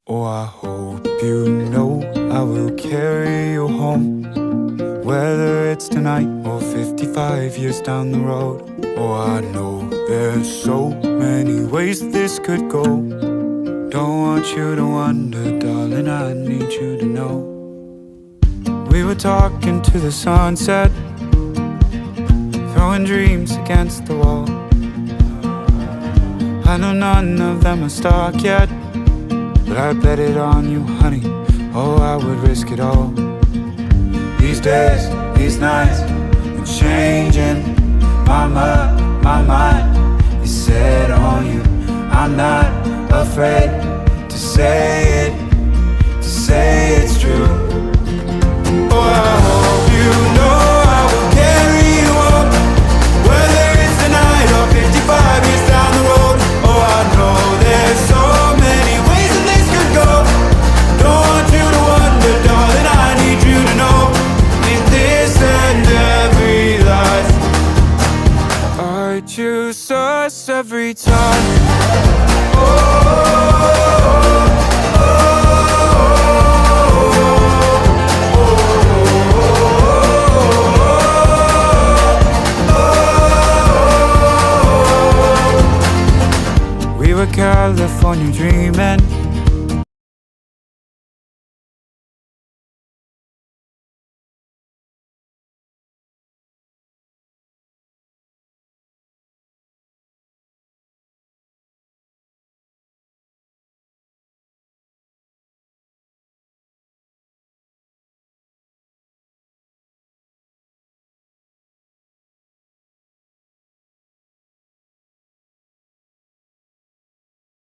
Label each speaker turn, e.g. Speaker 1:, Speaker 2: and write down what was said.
Speaker 1: Oh, I hope you know I will carry you home, whether it's tonight or 55 years down the road. Oh, I know there's so many ways this could go. Don't want you to wonder, darling, I need you to know. We were talking to the sunset, throwing dreams against the wall. I know none of them are stuck yet, but I bet it on you, honey. Oh, I would risk it all. These days, these nights, I'm changing my mind is set on you. I'm not afraid to say it's true. Oh, I hope you know I will carry you home, whether it's tonight or 55 years down the road. Oh, I know there's so many ways that this could go. Don't want you to wonder, darling, I need you to know. In this and every life, I choose us every time. We were California dreaming,